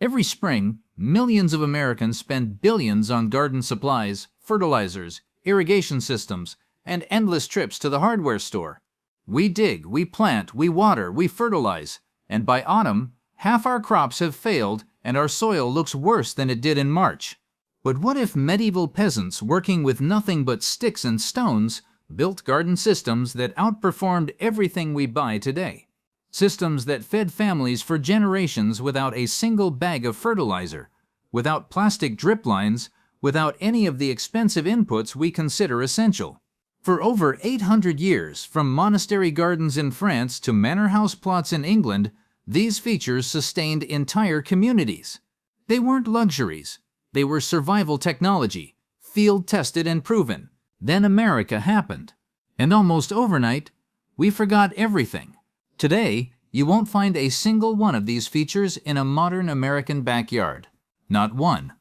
Every spring, millions of Americans spend billions on garden supplies, fertilizers, irrigation systems, and endless trips to the hardware store. We dig, we plant, we water, we fertilize, and by autumn, half our crops have failed and our soil looks worse than it did in March. But what if medieval peasants working with nothing but sticks and stones built garden systems that outperformed everything we buy today? Systems that fed families for generations without a single bag of fertilizer, without plastic drip lines, without any of the expensive inputs we consider essential. For over 800 years, from monastery gardens in France to manor house plots in England, these features sustained entire communities. They weren't luxuries. They were survival technology, field-tested and proven. Then America happened. And almost overnight, we forgot everything. Today, you won't find a single one of these features in a modern American backyard. Not one.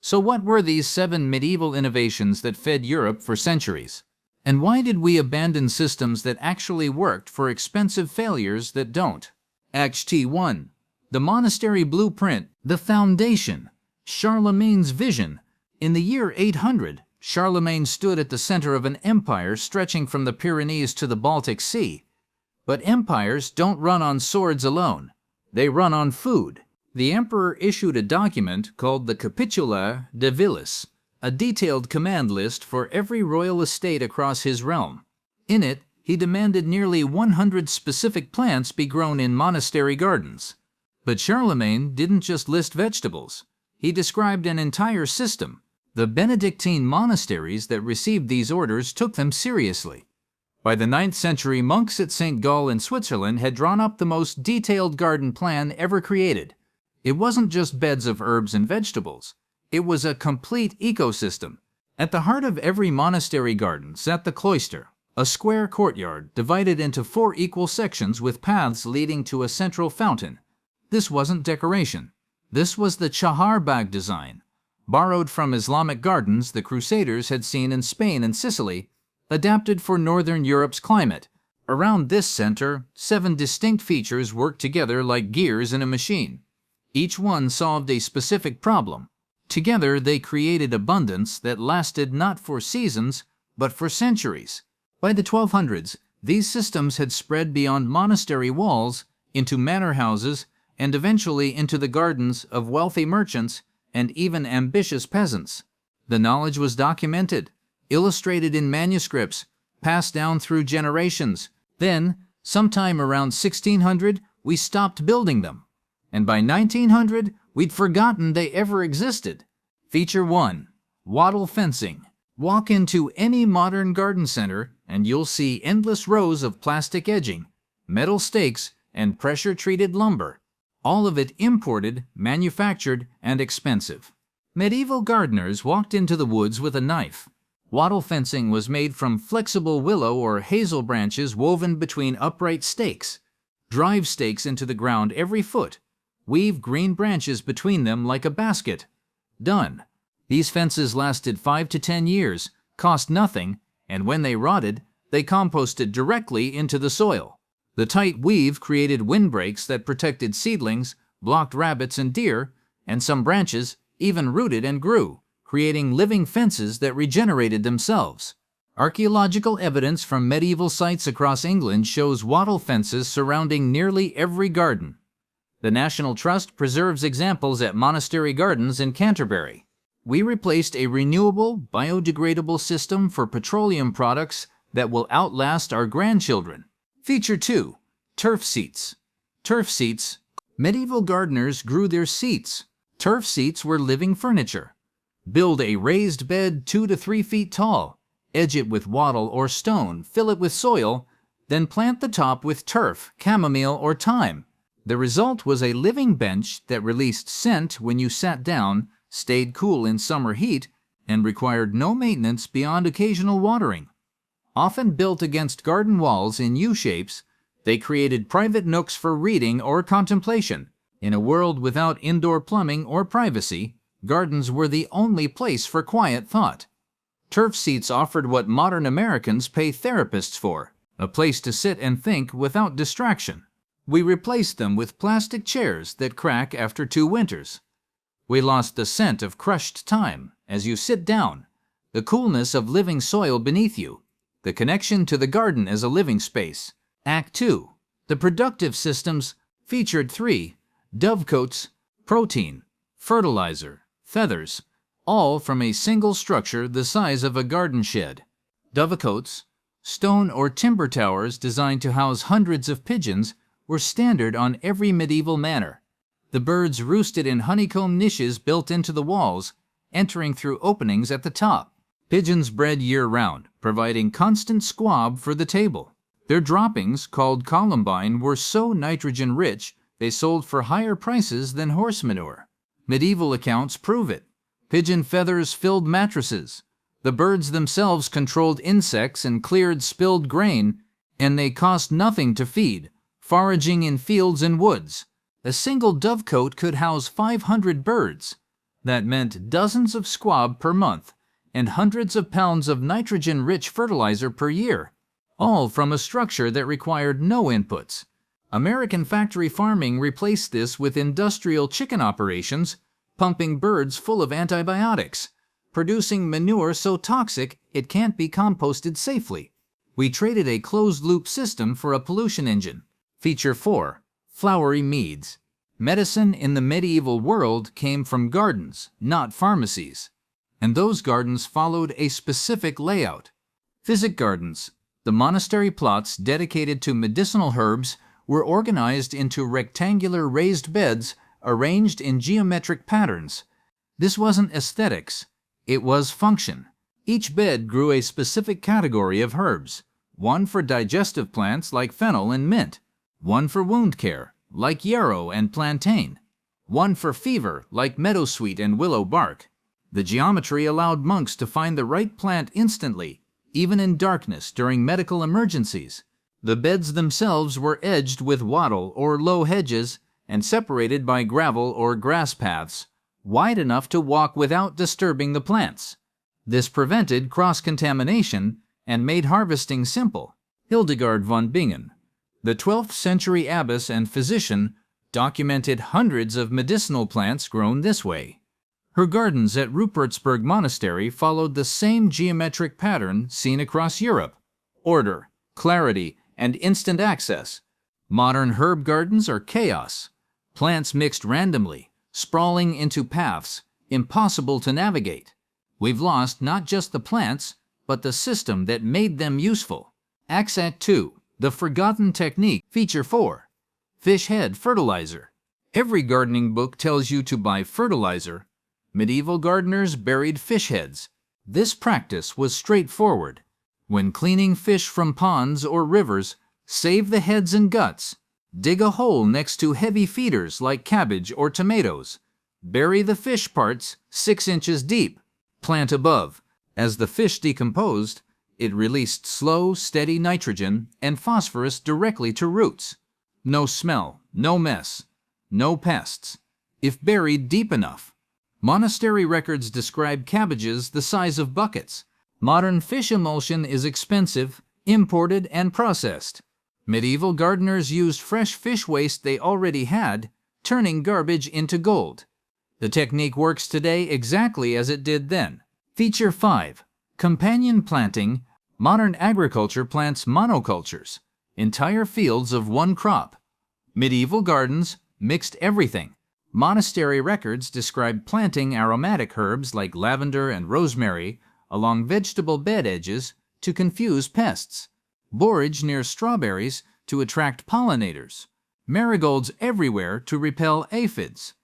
So what were these 7 medieval innovations that fed Europe for centuries? And why did we abandon systems that actually worked for expensive failures that don't? Act 1. The monastery blueprint, the foundation, Charlemagne's vision. In the year 800, Charlemagne stood at the center of an empire stretching from the Pyrenees to the Baltic Sea. But empires don't run on swords alone. They run on food. The emperor issued a document called the Capitula de Villis, a detailed command list for every royal estate across his realm. In it, he demanded nearly 100 specific plants be grown in monastery gardens. But Charlemagne didn't just list vegetables. He described an entire system. The Benedictine monasteries that received these orders took them seriously. By the 9th century, monks at St. Gall in Switzerland had drawn up the most detailed garden plan ever created. It wasn't just beds of herbs and vegetables. It was a complete ecosystem. At the heart of every monastery garden sat the cloister, a square courtyard divided into 4 equal sections with paths leading to a central fountain. This wasn't decoration. This was the Chahar-Bagh design, borrowed from Islamic gardens the Crusaders had seen in Spain and Sicily, adapted for Northern Europe's climate. Around this center, 7 distinct features worked together like gears in a machine. Each one solved a specific problem. Together, they created abundance that lasted not for seasons, but for centuries. By the 1200s, these systems had spread beyond monastery walls into manor houses and eventually into the gardens of wealthy merchants and even ambitious peasants. The knowledge was documented, illustrated in manuscripts, passed down through generations. Then, sometime around 1600, we stopped building them. And by 1900, we'd forgotten they ever existed. Feature 1. Wattle fencing. Walk into any modern garden center and you'll see endless rows of plastic edging, metal stakes, and pressure-treated lumber. All of it imported, manufactured, and expensive. Medieval gardeners walked into the woods with a knife. Wattle fencing was made from flexible willow or hazel branches woven between upright stakes. Drive stakes into the ground every foot. Weave green branches between them like a basket. Done. These fences lasted 5 to 10 years, cost nothing, and when they rotted, they composted directly into the soil. The tight weave created windbreaks that protected seedlings, blocked rabbits and deer, and some branches even rooted and grew, creating living fences that regenerated themselves. Archaeological evidence from medieval sites across England shows wattle fences surrounding nearly every garden. The National Trust preserves examples at monastery gardens in Canterbury. We replaced a renewable, biodegradable system for petroleum products that will outlast our grandchildren. Feature 2. Turf seats. Turf seats. Medieval gardeners grew their seats. Turf seats were living furniture. Build a raised bed 2 to 3 feet tall. Edge it with wattle or stone, fill it with soil, then plant the top with turf, chamomile, or thyme. The result was a living bench that released scent when you sat down, stayed cool in summer heat, and required no maintenance beyond occasional watering. Often built against garden walls in U-shapes, they created private nooks for reading or contemplation. In a world without indoor plumbing or privacy, gardens were the only place for quiet thought. Turf seats offered what modern Americans pay therapists for, a place to sit and think without distraction. We replaced them with plastic chairs that crack after 2 winters. We lost the scent of crushed thyme as you sit down, the coolness of living soil beneath you, the connection to the garden as a living space. Act 2. The productive systems. Featured 3. Dovecotes, protein, fertilizer, feathers, all from a single structure the size of a garden shed. Dovecotes, stone or timber towers designed to house hundreds of pigeons, were standard on every medieval manor. The birds roosted in honeycomb niches built into the walls, entering through openings at the top. Pigeons bred year-round, providing constant squab for the table. Their droppings, called columbine, were so nitrogen-rich they sold for higher prices than horse manure. Medieval accounts prove it. Pigeon feathers filled mattresses. The birds themselves controlled insects and cleared spilled grain, and they cost nothing to feed, foraging in fields and woods. A single dovecote could house 500 birds. That meant dozens of squab per month and hundreds of pounds of nitrogen-rich fertilizer per year, all from a structure that required no inputs. American factory farming replaced this with industrial chicken operations, pumping birds full of antibiotics, producing manure so toxic it can't be composted safely. We traded a closed-loop system for a pollution engine. Feature 4. Flowery meads. Medicine in the medieval world came from gardens, not pharmacies. And those gardens followed a specific layout. Physic gardens. The monastery plots dedicated to medicinal herbs were organized into rectangular raised beds arranged in geometric patterns. This wasn't aesthetics, it was function. Each bed grew a specific category of herbs, one for digestive plants like fennel and mint, one for wound care, like yarrow and plantain, one for fever, like meadowsweet and willow bark. The geometry allowed monks to find the right plant instantly, even in darkness during medical emergencies. The beds themselves were edged with wattle or low hedges and separated by gravel or grass paths, wide enough to walk without disturbing the plants. This prevented cross-contamination and made harvesting simple. Hildegard von Bingen, the 12th century abbess and physician, documented hundreds of medicinal plants grown this way. Her gardens at Rupertsberg Monastery followed the same geometric pattern seen across Europe: order, clarity, and instant access. Modern herb gardens are chaos. Plants mixed randomly, sprawling into paths, impossible to navigate. We've lost not just the plants, but the system that made them useful. Act 2. The Forgotten Technique. Feature 4. Fish head fertilizer. Every gardening book tells you to buy fertilizer. Medieval gardeners buried fish heads. This practice was straightforward. When cleaning fish from ponds or rivers, save the heads and guts. Dig a hole next to heavy feeders like cabbage or tomatoes. Bury the fish parts 6 inches deep. Plant above. As the fish decomposed, it released slow, steady nitrogen and phosphorus directly to roots. No smell, no mess, no pests, if buried deep enough. Monastery records describe cabbages the size of buckets. Modern fish emulsion is expensive, imported, and processed. Medieval gardeners used fresh fish waste they already had, turning garbage into gold. The technique works today exactly as it did then. Feature 5. Companion planting. Modern agriculture plants monocultures, entire fields of one crop. Medieval gardens mixed everything. Monastery records describe planting aromatic herbs like lavender and rosemary along vegetable bed edges to confuse pests, borage near strawberries to attract pollinators, marigolds everywhere to repel aphids.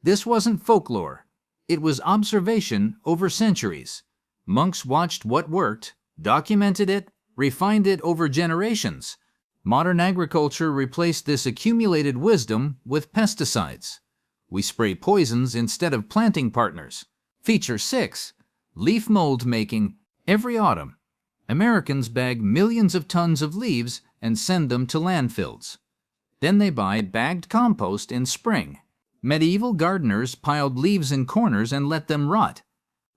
This wasn't folklore. It was observation over centuries. Monks watched what worked, documented it, refined it over generations. Modern agriculture replaced this accumulated wisdom with pesticides. We spray poisons instead of planting partners. Feature 6. Leaf mold making. Every autumn, Americans bag millions of tons of leaves and send them to landfills. Then they buy bagged compost in spring. Medieval gardeners piled leaves in corners and let them rot.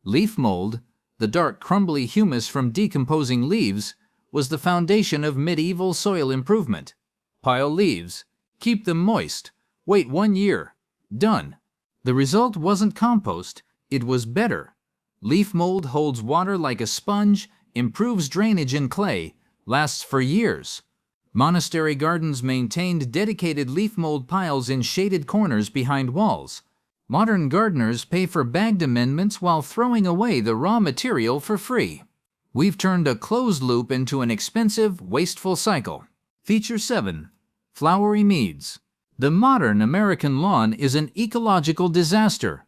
Leaf mold, the dark crumbly humus from decomposing leaves, was the foundation of medieval soil improvement. Pile leaves, Keep them moist. Wait 1 year. Done. The result wasn't compost, it was better. Leaf mold holds water like a sponge, improves drainage in clay, lasts for years. Monastery gardens maintained dedicated leaf mold piles in shaded corners behind walls. Modern gardeners pay for bagged amendments while throwing away the raw material for free. We've turned a closed loop into an expensive, wasteful cycle. Feature 7. Flowery meads. The modern American lawn is an ecological disaster.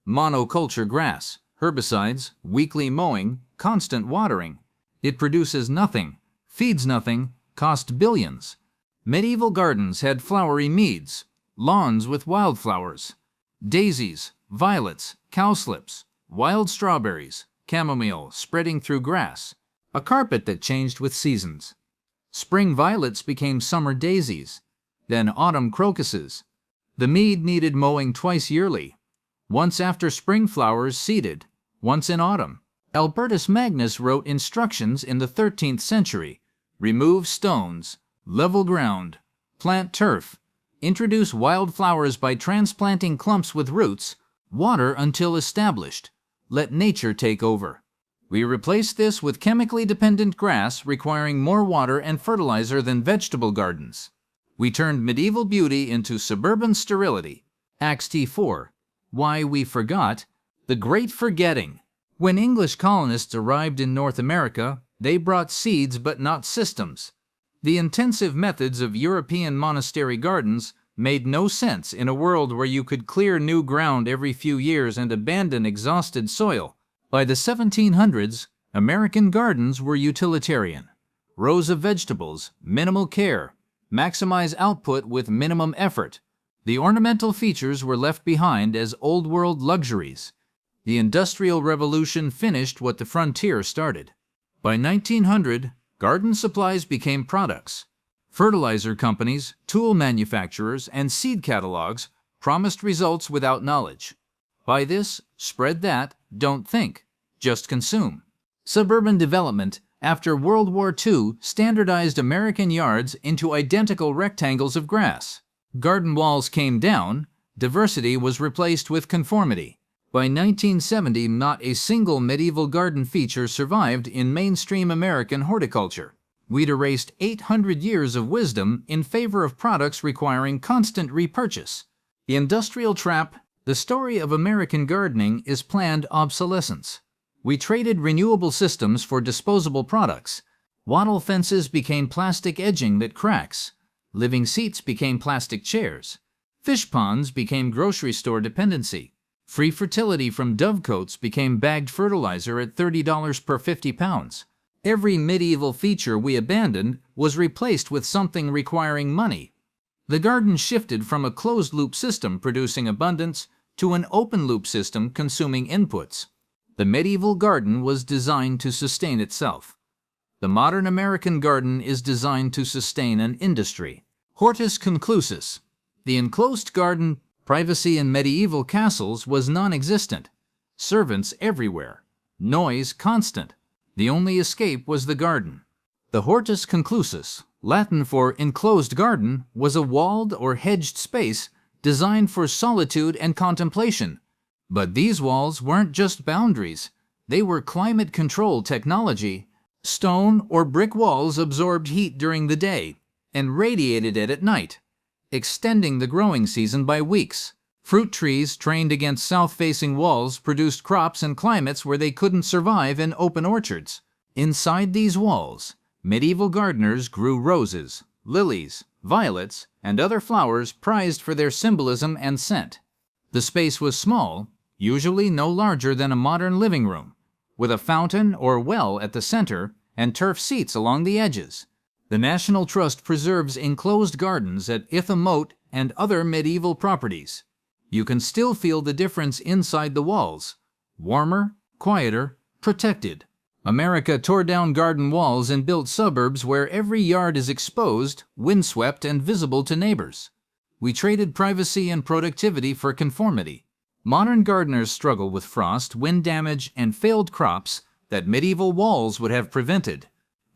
Monoculture grass, herbicides, weekly mowing, constant watering. It produces nothing, feeds nothing, cost billions. Medieval gardens had flowery meads, lawns with wildflowers, daisies, violets, cowslips, wild strawberries, chamomile spreading through grass, a carpet that changed with seasons. Spring violets became summer daisies, then autumn crocuses. The mead needed mowing twice yearly, once after spring flowers seeded, once in autumn. Albertus Magnus wrote instructions in the 13th century. Remove stones, level ground, plant turf, introduce wildflowers by transplanting clumps with roots, water until established, let nature take over. We replaced this with chemically dependent grass requiring more water and fertilizer than vegetable gardens. We turned medieval beauty into suburban sterility. Acts T4. Why we forgot. The Great Forgetting. When English colonists arrived in North America, they brought seeds but not systems. The intensive methods of European monastery gardens made no sense in a world where you could clear new ground every few years and abandon exhausted soil. By the 1700s, American gardens were utilitarian. Rows of vegetables, minimal care, maximize output with minimum effort. The ornamental features were left behind as old-world luxuries. The Industrial Revolution finished what the frontier started. By 1900, garden supplies became products. Fertilizer companies, tool manufacturers, and seed catalogs promised results without knowledge. Buy this, spread that, don't think, just consume. Suburban development after World War II standardized American yards into identical rectangles of grass. Garden walls came down, diversity was replaced with conformity. By 1970, not a single medieval garden feature survived in mainstream American horticulture. We'd erased 800 years of wisdom in favor of products requiring constant repurchase. The industrial trap. The story of American gardening is planned obsolescence. We traded renewable systems for disposable products. Wattle fences became plastic edging that cracks. Living seats became plastic chairs. Fish ponds became grocery store dependency. Free fertility from dovecotes became bagged fertilizer at $30 per 50 pounds. Every medieval feature we abandoned was replaced with something requiring money. The garden shifted from a closed-loop system producing abundance to an open-loop system consuming inputs. The medieval garden was designed to sustain itself. The modern American garden is designed to sustain an industry. Hortus conclusus. The enclosed garden, privacy in medieval castles was non-existent. Servants everywhere. Noise constant. The only escape was the garden. The hortus conclusus, Latin for enclosed garden, was a walled or hedged space designed for solitude and contemplation. But these walls weren't just boundaries. They were climate control technology. Stone or brick walls absorbed heat during the day and radiated it at night, extending the growing season by weeks. Fruit trees trained against south-facing walls produced crops in climates where they couldn't survive in open orchards. Inside these walls, medieval gardeners grew roses, lilies, violets, and other flowers prized for their symbolism and scent. The space was small, usually no larger than a modern living room, with a fountain or well at the center and turf seats along the edges. The National Trust preserves enclosed gardens at Itham Moat and other medieval properties. You can still feel the difference inside the walls. Warmer, quieter, protected. America tore down garden walls and built suburbs where every yard is exposed, windswept, and visible to neighbors. We traded privacy and productivity for conformity. Modern gardeners struggle with frost, wind damage, and failed crops that medieval walls would have prevented.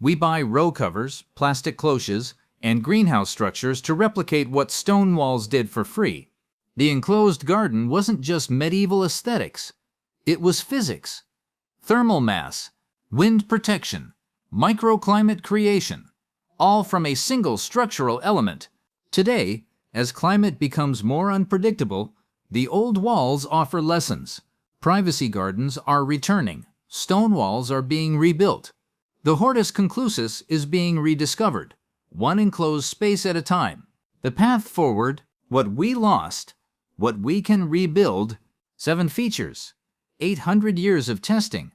We buy row covers, plastic cloches, and greenhouse structures to replicate what stone walls did for free. The enclosed garden wasn't just medieval aesthetics. It was physics, thermal mass, wind protection, microclimate creation, all from a single structural element. Today, as climate becomes more unpredictable, the old walls offer lessons. Privacy gardens are returning. Stone walls are being rebuilt. The HORTUS conclusus is being rediscovered, one enclosed space at a time. The path forward, what we lost, what we can rebuild, 7 features, 800 years of testing,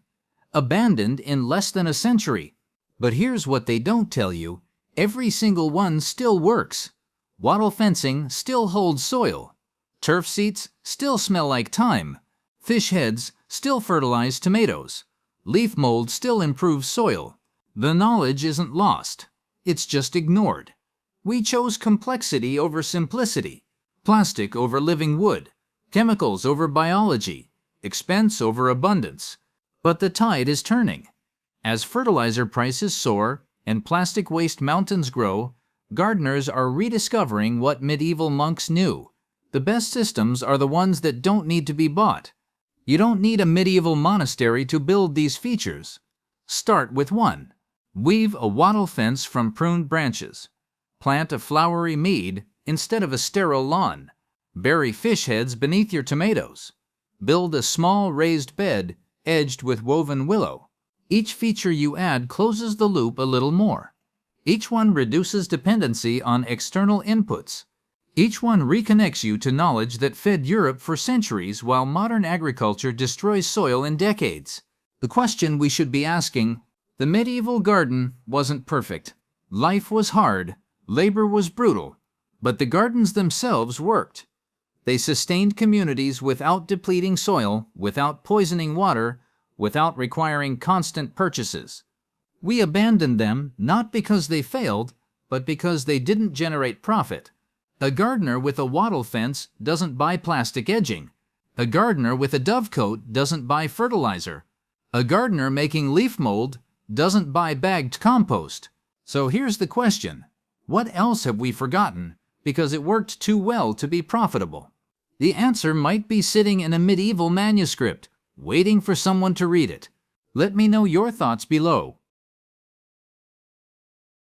abandoned in less than a century. But here's what they don't tell you. Every single one still works. Wattle fencing still holds soil. Turf seats still smell like thyme. Fish heads still fertilize tomatoes. Leaf mold still improves soil. The knowledge isn't lost. It's just ignored. We chose complexity over simplicity, plastic over living wood, chemicals over biology, expense over abundance. But the tide is turning. As fertilizer prices soar and plastic waste mountains grow, gardeners are rediscovering what medieval monks knew. The best systems are the ones that don't need to be bought. You don't need a medieval monastery to build these features. Start with one. Weave a wattle fence from pruned branches. Plant a flowery mead instead of a sterile lawn. Bury fish heads beneath your tomatoes. Build a small raised bed edged with woven willow. Each feature you add closes the loop a little more. Each one reduces dependency on external inputs. Each one reconnects you to knowledge that fed Europe for centuries while modern agriculture destroys soil in decades. The question we should be asking: the medieval garden wasn't perfect. Life was hard, labor was brutal, but the gardens themselves worked. They sustained communities without depleting soil, without poisoning water, without requiring constant purchases. We abandoned them not because they failed, but because they didn't generate profit. A gardener with a wattle fence doesn't buy plastic edging. A gardener with a dovecote doesn't buy fertilizer. A gardener making leaf mold doesn't buy bagged compost. So here's the question: what else have we forgotten because it worked too well to be profitable? The answer might be sitting in a medieval manuscript, waiting for someone to read it. Let me know your thoughts below.